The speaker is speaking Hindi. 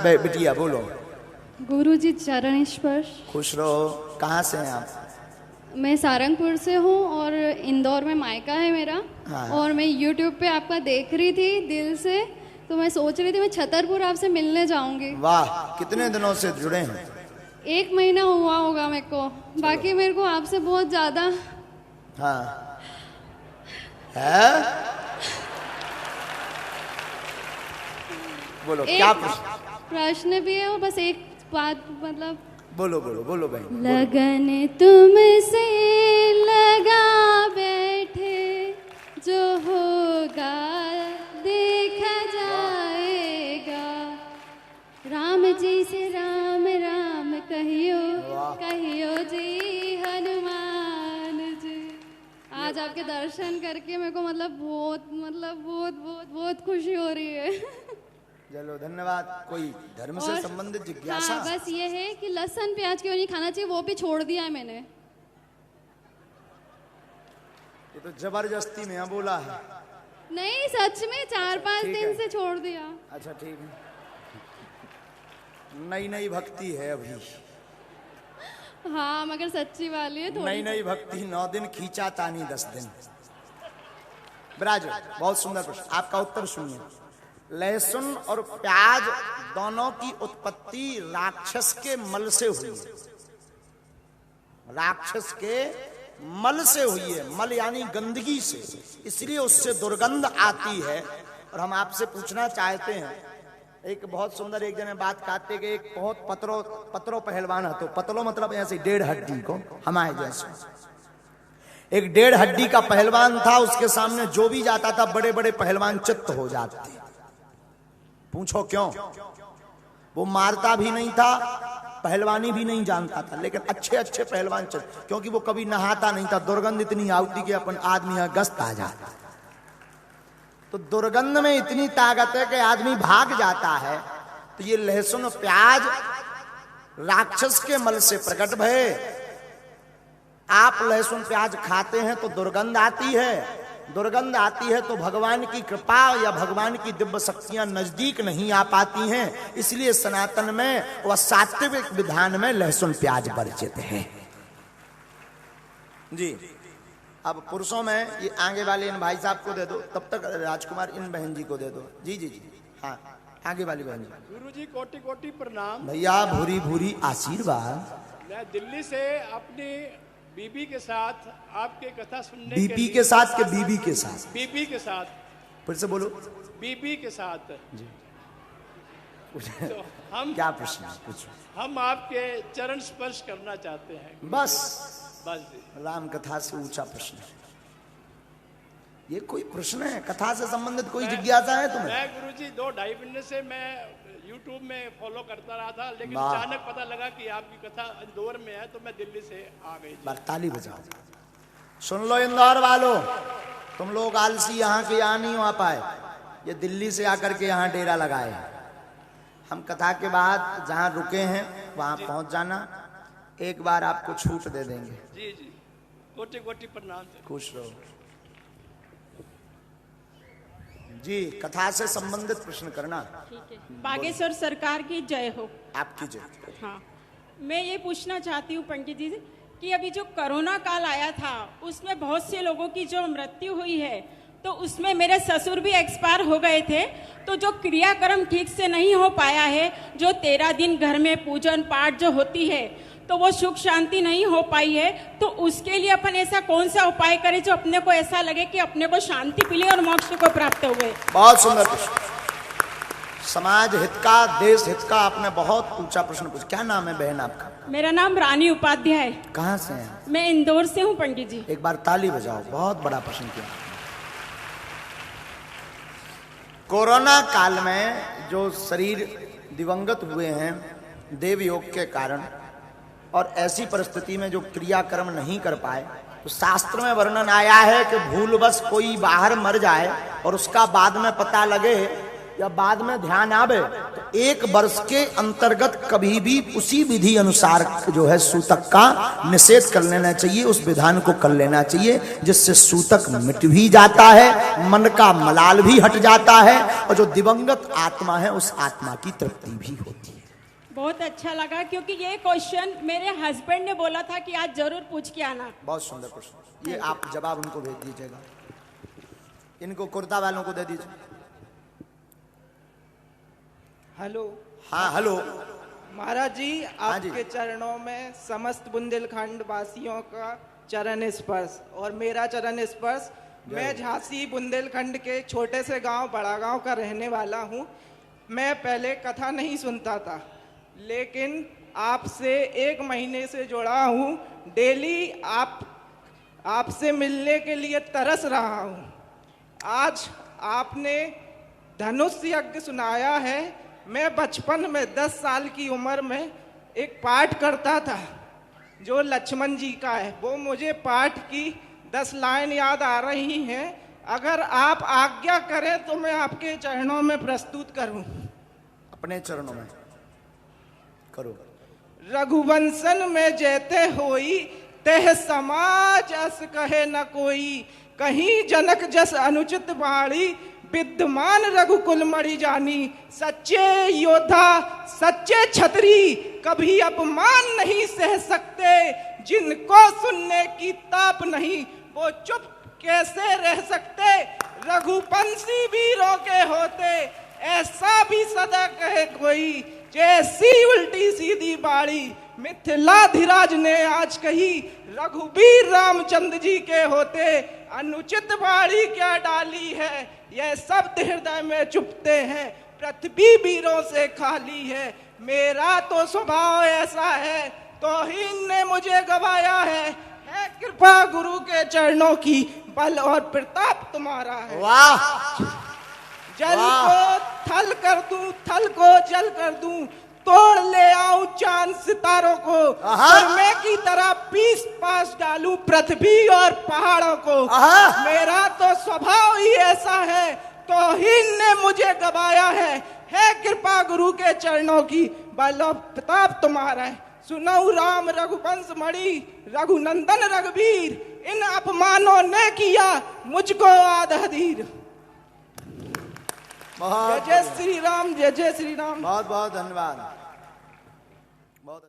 बिटिया बोलो। गुरुजी चरण स्पर्श। खुश रहो। कहाँ से हैं आप? मैं सारंगपुर से हूँ और इंदौर में मायका है मेरा। हाँ। और मैं YouTube पे आपका देख रही थी दिल से, तो मैं सोच रही थी मैं छतरपुर आपसे मिलने जाऊंगी। वाह, कितने दिनों से जुड़े हैं? 1 महीना हुआ होगा मेरे को। बाकी मेरे को आपसे बहुत ज्यादा हाँ है। बोलो क्या प्रश्न भी है और बस एक बात, मतलब बोलो बोलो बोलो भाई। लगन तुमसे लगा बैठे, जो होगा देखा जाएगा। राम जी से राम राम कहियो, कहियो जी हनुमान जी। आज आपके दर्शन करके मेरे को बहुत खुशी हो रही है। चलो धन्यवाद। कोई धर्म से संबंधित जिज्ञासा? हाँ, बस ये है कि लहसुन प्याज क्यों नहीं खाना चाहिए, वो भी छोड़ दिया है मैंने। ये तो जबरदस्ती में बोला है। नहीं, सच में 4-5 दिन से छोड़ दिया। अच्छा ठीक है। नई नई भक्ति है अभी। हाँ, मगर सच्ची वाली है। नई नई भक्ति 9 दिन खींचा तानी 10 दिन। ब्राज, बहुत सुंदर प्रश्न। आपका उत्तर सुनिए। लहसुन और प्याज दोनों की उत्पत्ति राक्षस के मल से हुई है। राक्षस के मल से हुई है। मल यानी गंदगी से, इसलिए उससे दुर्गंध आती है। और हम आपसे पूछना चाहते हैं, एक बहुत सुंदर एक जने बात कहते कि एक बहुत पत्रो पहलवान है, तो पतलो मतलब ऐसे 1.5 हड्डी को हमारे जैसे। एक 1.5 हड्डी का पहलवान था, उसके सामने जो भी जाता था बड़े बड़े पहलवान चित्त हो जाते। पूछो क्यों? वो मारता भी नहीं था, पहलवानी भी नहीं जानता था, लेकिन अच्छे अच्छे पहलवान चल, क्योंकि वो कभी नहाता नहीं था। दुर्गंध इतनी आती कि अपन आदमी यहाँ गस्त आ जाता। तो दुर्गंध में इतनी ताकत है कि आदमी भाग जाता है। तो ये लहसुन प्याज राक्षस के मल से प्रकट भय। आप लहसुन प्याज खाते हैं तो दुर्गंध आती है। दुर्गंध आती है तो भगवान की कृपा या भगवान की दिव्य शक्तियां नजदीक नहीं आ पाती हैं। इसलिए सनातन में व सात्विक विधान में लहसुन प्याज वर्जित है जी। अब पुरुषों में ये आगे वाले इन भाई साहब को दे दो, तब तक राजकुमार इन बहन जी को दे दो। जी जी जी, हाँ आगे वाली बहन जी। गुरु जी कोटि कोटि प्रणाम। भैया भूरी भूरी आशीर्वाद। मैं दिल्ली से अपनी बीबी के साथ आपके कथा सुनने बीबी के साथ के बीबी के साथ? बीबी के साथ। फिर से बोलो। बीबी के साथ जी। तो हम क्या प्रश्न है? पूछो। हम आपके चरण स्पर्श करना चाहते हैं। बस जी। राम कथा से ऊंचा प्रश्न है ये? कोई प्रश्न है? कथा से संबंधित कोई जिज्ञासा है तुम्हें? मैं गुरुजी 2-2.5 महीने से मैं YouTube में फॉलो करता रहा था, लेकिन अचानक पता लगा कि आपकी कथा इंदौर में है, तो मैं दिल्ली से आ गई। ताली बजाओ। सुन लो इंदौर वालों, तुम लोग आलसी यहाँ के यहाँ नहीं आ पाए, ये दिल्ली से आकर के यहाँ डेरा लगाए। हम कथा के बाद जहाँ रुके हैं वहाँ पहुँच जाना, एक बार आपको छूट दे देंगे। जी जी, कोटि कोटि प्रणाम। खुश रहो जी। कथा से संबंधित प्रश्न करना। बागेश्वर सरकार की जय हो। आपकी जय। हाँ, मैं ये पूछना चाहती हूँ पंडित जी कि अभी जो कोरोना काल आया था उसमें बहुत से लोगों की जो मृत्यु हुई है, तो उसमें मेरे ससुर भी एक्सपायर हो गए थे। तो जो क्रियाक्रम ठीक से नहीं हो पाया है, जो 13 दिन घर में पूजन पाठ जो होती है, तो वो सुख शांति नहीं हो पाई है, तो उसके लिए अपन ऐसा कौन सा उपाय करें जो अपने को ऐसा लगे कि अपने को शांति मिले और मोक्ष को प्राप्त हुए? बहुत सुंदर प्रश्न। समाज हित का, देश हित का आपने बहुत ऊंचा प्रश्न पूछा। क्या नाम है बहन आपका? मेरा नाम रानी उपाध्याय। कहाँ से हैं? मैं इंदौर से हूँ पंडित जी। एक बार ताली बजाओ, बहुत बड़ा प्रश्न किया। कोरोना काल में जो शरीर दिवंगत हुए हैं देव योग के कारण, और ऐसी परिस्थिति में जो क्रियाक्रम नहीं कर पाए, तो शास्त्र में वर्णन आया है कि भूलवश कोई बाहर मर जाए और उसका बाद में पता लगे या बाद में ध्यान आवे तो 1 वर्ष के अंतर्गत कभी भी उसी विधि अनुसार जो है सूतक का निषेध कर लेना चाहिए, उस विधान को कर लेना चाहिए, जिससे सूतक मिट भी जाता है, मन का मलाल भी हट जाता है और जो दिवंगत आत्मा है उस आत्मा की तृप्ति भी होती है। बहुत अच्छा लगा, क्योंकि ये क्वेश्चन मेरे हस्बैंड ने बोला था कि आज जरूर पूछ के आना। बहुत सुंदर प्रश्न, ये आप जवाब उनको भेज दीजिएगा, इनको कुर्ता वालों को दे दीजिए। हेलो। हाँ हेलो। महाराज जी, हाँ जी। आपके चरणों में समस्त बुंदेलखंड वासियों का चरण स्पर्श और मेरा चरण स्पर्श। मैं झांसी बुंदेलखंड के छोटे से गांव बड़ा गांव का रहने वाला हूं। मैं पहले कथा नहीं सुनता था, लेकिन आपसे 1 महीने से जुड़ा हूं। डेली आपसे मिलने के लिए तरस रहा हूं। आज आपने धनुष यज्ञ सुनाया है। मैं बचपन में 10 साल की उम्र में एक पाठ करता था जो लक्ष्मण जी का है। वो मुझे पाठ की 10 लाइन याद आ रही हैं। अगर आप आज्ञा करें तो मैं आपके चरणों में प्रस्तुत करूं। अपने चरणों में करो। रघुवंशन में जैते होई तेह समाज अस कहे न कोई, कहीं जनक जस अनुचित बाणी विद्यमान रघुकुल मणि जानी। सच्चे योद्धा सच्चे छतरी कभी अपमान नहीं सह सकते, जिनको सुनने की ताप नहीं वो चुप कैसे रह सकते। रघुवंशी वीरों के होते ऐसा भी सदा कहे कोई, जैसी उल्टी सीधी बाड़ी मिथिलाधिराज ने आज कही। रघुवीर रामचंद्र जी के होते अनुचित बाड़ी क्या डाली है, यह सब हृदय में चुपते हैं, पृथ्वी वीरों से खाली है। मेरा तो स्वभाव ऐसा है, तौहीन ने मुझे गवाया है कृपा गुरु के चरणों की, बल और प्रताप तुम्हारा है। वाह। जल को थल कर दूं, थल को जल कर दूं, तोड़ ले आऊं चांद सितारों को, मैं की तरह पीस पास डालूं पृथ्वी और पहाड़ों को। मेरा तो स्वभाव ही ऐसा है, तौहीन ने मुझे गवाया है कृपा गुरु के चरणों की, बल और प्रताप तुम्हारा है। सुनऊ राम रघुवंश मणि रघुनंदन रघुवीर, इन अपमानों ने किया मुझको आधीर। जय जय श्री राम, जय जय श्री राम। बहुत बहुत धन्यवाद। बहुत